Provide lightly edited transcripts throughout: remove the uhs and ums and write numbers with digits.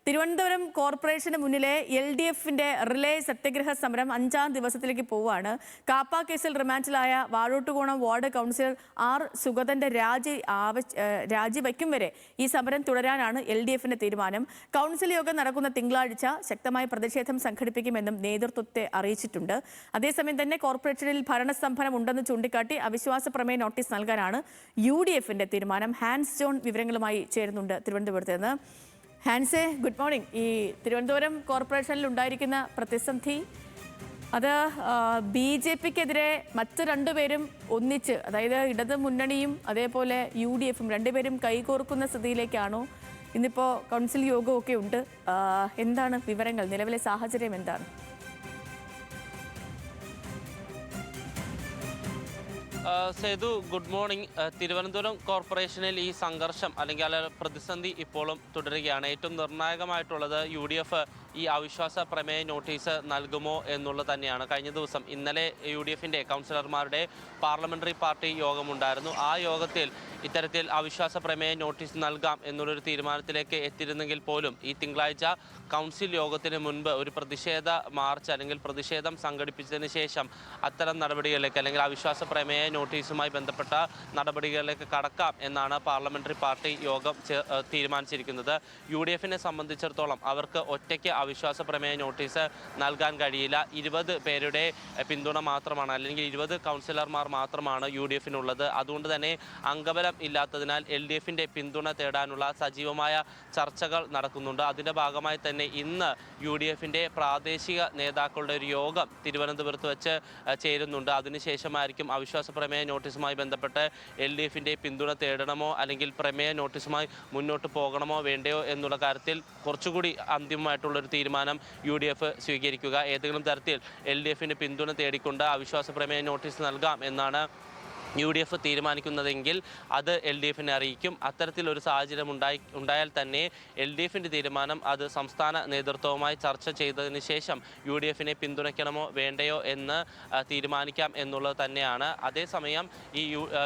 Thiruvananthapuram corporation മുന്നിലെ LDFന്റെ relay സത്യഗ്രഹ സമരം 5ാം ദിവസത്തിലേക്ക് പോവുകയാണ്. കാപ്പ കേസിൽ റിമാൻഡിലായ വാഴോട്ടുകോണം വാർഡ് കൗൺസിലർ R. സുഗതന്റെ രാജിവയ്ക്കും വരെ ഈ സമരം തുടരാനാണ് LDFന്റെ തീരുമാനം. കൗൺസിൽ യോഗം നടക്കുന്ന തിങ്കളാഴ്ച ശക്തമായ പ്രതിഷേധം സംഘടിപ്പിക്കുമെന്നും നേതൃത്വത്തെ അറിയിച്ചിട്ടുണ്ട്. അതേസമയം തന്നെ കോർപ്പറേഷനിൽ ഭരണസ്തംഭനം ഉണ്ടെന്ന് ചൂണ്ടിക്കാട്ടി അവിശ്വാസ പ്രമേയ നോട്ടീസ് നൽകാനാണ് UDFന്റെ തീരുമാനം. ഹാൻസ് ജോൺ വിവരങ്ങളുമായി ചേരുന്നുണ്ട് തിരുവനന്തപുരത്ത് നിന്ന്. ഹാൻസെ, ഗുഡ് മോർണിംഗ്. ഈ തിരുവനന്തപുരം കോർപ്പറേഷനിൽ ഉണ്ടായിരിക്കുന്ന പ്രതിസന്ധി അത് BJPക്കെതിരെ മറ്റു രണ്ടുപേരും ഒന്നിച്ച്, അതായത് ഇടത് മുന്നണിയും അതേപോലെ UDFും രണ്ടുപേരും കൈകോർക്കുന്ന സ്ഥിതിയിലേക്കാണോ? ഇന്നിപ്പോൾ കൗൺസിൽ യോഗമൊക്കെ ഉണ്ട്. എന്താണ് വിവരങ്ങൾ? നിലവിലെ സാഹചര്യം എന്താണ്? Sethu, good morning. തിരുവനന്തപുരം കോർപ്പറേഷനിൽ ഈ സംഘർഷം അല്ലെങ്കിൽ പ്രതിസന്ധി ഇപ്പോഴും തുടരുകയാണ്. ഏറ്റവും നിർണായകമായിട്ടുള്ളത് UDF ഈ അവിശ്വാസ പ്രമേയ നോട്ടീസ് നൽകുമോ എന്നുള്ളത് തന്നെയാണ്. കഴിഞ്ഞ ദിവസം ഇന്നലെ UDFന്റെ കൗൺസിലർമാരുടെ പാർലമെന്ററി പാർട്ടി യോഗമുണ്ടായിരുന്നു. ആ യോഗത്തിൽ ഇത്തരത്തിൽ അവിശ്വാസ പ്രമേയ നോട്ടീസ് നൽകാം എന്നുള്ളൊരു തീരുമാനത്തിലേക്ക് എത്തിയിരുന്നെങ്കിൽ പോലും ഈ തിങ്കളാഴ്ച കൗൺസിൽ യോഗത്തിന് മുൻപ് ഒരു പ്രതിഷേധ മാർച്ച് അല്ലെങ്കിൽ പ്രതിഷേധം സംഘടിപ്പിച്ചതിന് ശേഷം അത്തരം നടപടികളിലേക്ക് അല്ലെങ്കിൽ അവിശ്വാസ പ്രമേയ നോട്ടീസുമായി ബന്ധപ്പെട്ട നടപടികളിലേക്ക് കടക്കാം എന്നാണ് പാർലമെന്ററി പാർട്ടി യോഗം തീരുമാനിച്ചിരിക്കുന്നത്. UDFനെ സംബന്ധിച്ചിടത്തോളം അവർക്ക് ഒറ്റയ്ക്ക് അവിശ്വാസ പ്രമേയ നോട്ടീസ് നൽകാൻ കഴിയില്ല. 20 പേരുടെ പിന്തുണ മാത്രമാണ്, അല്ലെങ്കിൽ 20 കൗൺസിലർമാർ മാത്രമാണ് UDFനുള്ളത്. അതുകൊണ്ട് തന്നെ അംഗബലം ഇല്ലാത്തതിനാൽ LDFന്റെ പിന്തുണ തേടാനുള്ള സജീവമായ ചർച്ചകൾ നടക്കുന്നുണ്ട്. അതിൻ്റെ ഭാഗമായി തന്നെ ഇന്ന് UDFന്റെ പ്രാദേശിക നേതാക്കളുടെ ഒരു യോഗം തിരുവനന്തപുരത്ത് വെച്ച് ചേരുന്നുണ്ട്. അതിനുശേഷമായിരിക്കും അവിശ്വാസ പ്രമേയ നോട്ടീസുമായി ബന്ധപ്പെട്ട് LDFന്റെ പിന്തുണ തേടണമോ അല്ലെങ്കിൽ പ്രമേയ നോട്ടീസുമായി മുന്നോട്ട് പോകണമോ വേണ്ടയോ എന്നുള്ള കാര്യത്തിൽ കുറച്ചുകൂടി അന്തിമമായിട്ടുള്ളൊരു തീരുമാനം UDF സ്വീകരിക്കുക. ഏതെങ്കിലും തരത്തിൽ LDFന് പിന്തുണ തേടിക്കൊണ്ട് അവിശ്വാസ പ്രമേയ നോട്ടീസ് നൽകാം എന്നാണ് UDF തീരുമാനിക്കുന്നതെങ്കിൽ അത് LDFനെ അറിയിക്കും. അത്തരത്തിലൊരു സാഹചര്യം ഉണ്ടായാൽ തന്നെ LDFന്റെ തീരുമാനം അത് സംസ്ഥാന നേതൃത്വവുമായി ചർച്ച ചെയ്തതിന് ശേഷം UDFനെ പിന്തുണയ്ക്കണമോ വേണ്ടയോ എന്ന് തീരുമാനിക്കാം എന്നുള്ളത് തന്നെയാണ്. അതേസമയം ഈ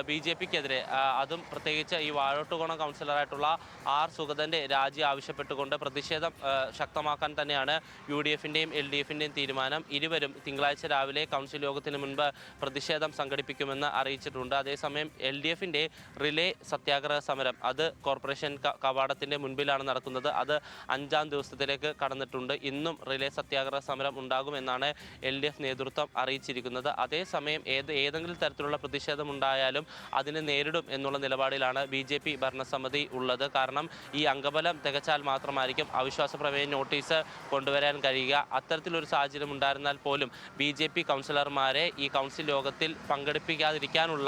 BJPക്കെതിരെ അതും പ്രത്യേകിച്ച് ഈ വാഴോട്ടുകോണം കൗൺസിലറായിട്ടുള്ള R. സുഗതന്റെ രാജി ആവശ്യപ്പെട്ടുകൊണ്ട് പ്രതിഷേധം ശക്തമാക്കാൻ തന്നെയാണ് UDFന്റെയും LDFന്റെയും തീരുമാനം. ഇരുവരും തിങ്കളാഴ്ച രാവിലെ കൗൺസിൽ യോഗത്തിന് മുൻപ് പ്രതിഷേധം സംഘടിപ്പിക്കുമെന്ന് അറിയിച്ചിട്ടുണ്ട്. അതേസമയം LDFന്റെ റിലേ സത്യാഗ്രഹ സമരം അത് കോർപ്പറേഷൻ കവാടത്തിന്റെ മുൻപിലാണ് നടക്കുന്നത്. അത് 5ാം ദിവസത്തിലേക്ക് കടന്നിട്ടുണ്ട്. ഇന്നും റിലേ സത്യാഗ്രഹ സമരം ഉണ്ടാകുമെന്നാണ് LDF നേതൃത്വം അറിയിച്ചിരിക്കുന്നത്. അതേസമയം ഏതെങ്കിലും തരത്തിലുള്ള പ്രതിഷേധം ഉണ്ടായാലും അതിനെ നേരിടും എന്നുള്ള നിലപാടിലാണ് BJP ഭരണസമിതി ഉള്ളത്. കാരണം ഈ അംഗബലം തികച്ചാൽ മാത്രമായിരിക്കും അവിശ്വാസ പ്രമേയ നോട്ടീസ് കൊണ്ടുവരാൻ കഴിയുക. അത്തരത്തിലൊരു സാഹചര്യം ഉണ്ടായിരുന്നാൽ പോലും BJP കൗൺസിലർമാരെ ഈ കൗൺസിൽ യോഗത്തിൽ പങ്കെടുപ്പിക്കാതിരിക്കാനുള്ള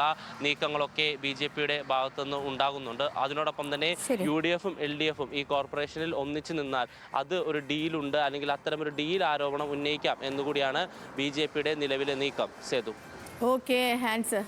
നീക്കങ്ങളൊക്കെ BJPയുടെ ഭാഗത്തുനിന്ന് ഉണ്ടാകുന്നുണ്ട്. അതിനോടൊപ്പം തന്നെ UDFും LDFും ഈ കോർപ്പറേഷനിൽ ഒന്നിച്ചു നിന്നാൽ അത് ഒരു ഡീലുണ്ട്, അല്ലെങ്കിൽ അത്തരമൊരു ഡീൽ ആരോപണം ഉന്നയിക്കാം എന്നുകൂടിയാണ് BJPയുടെ നിലവിലെ നീക്കം. സേതു. Okay Hans.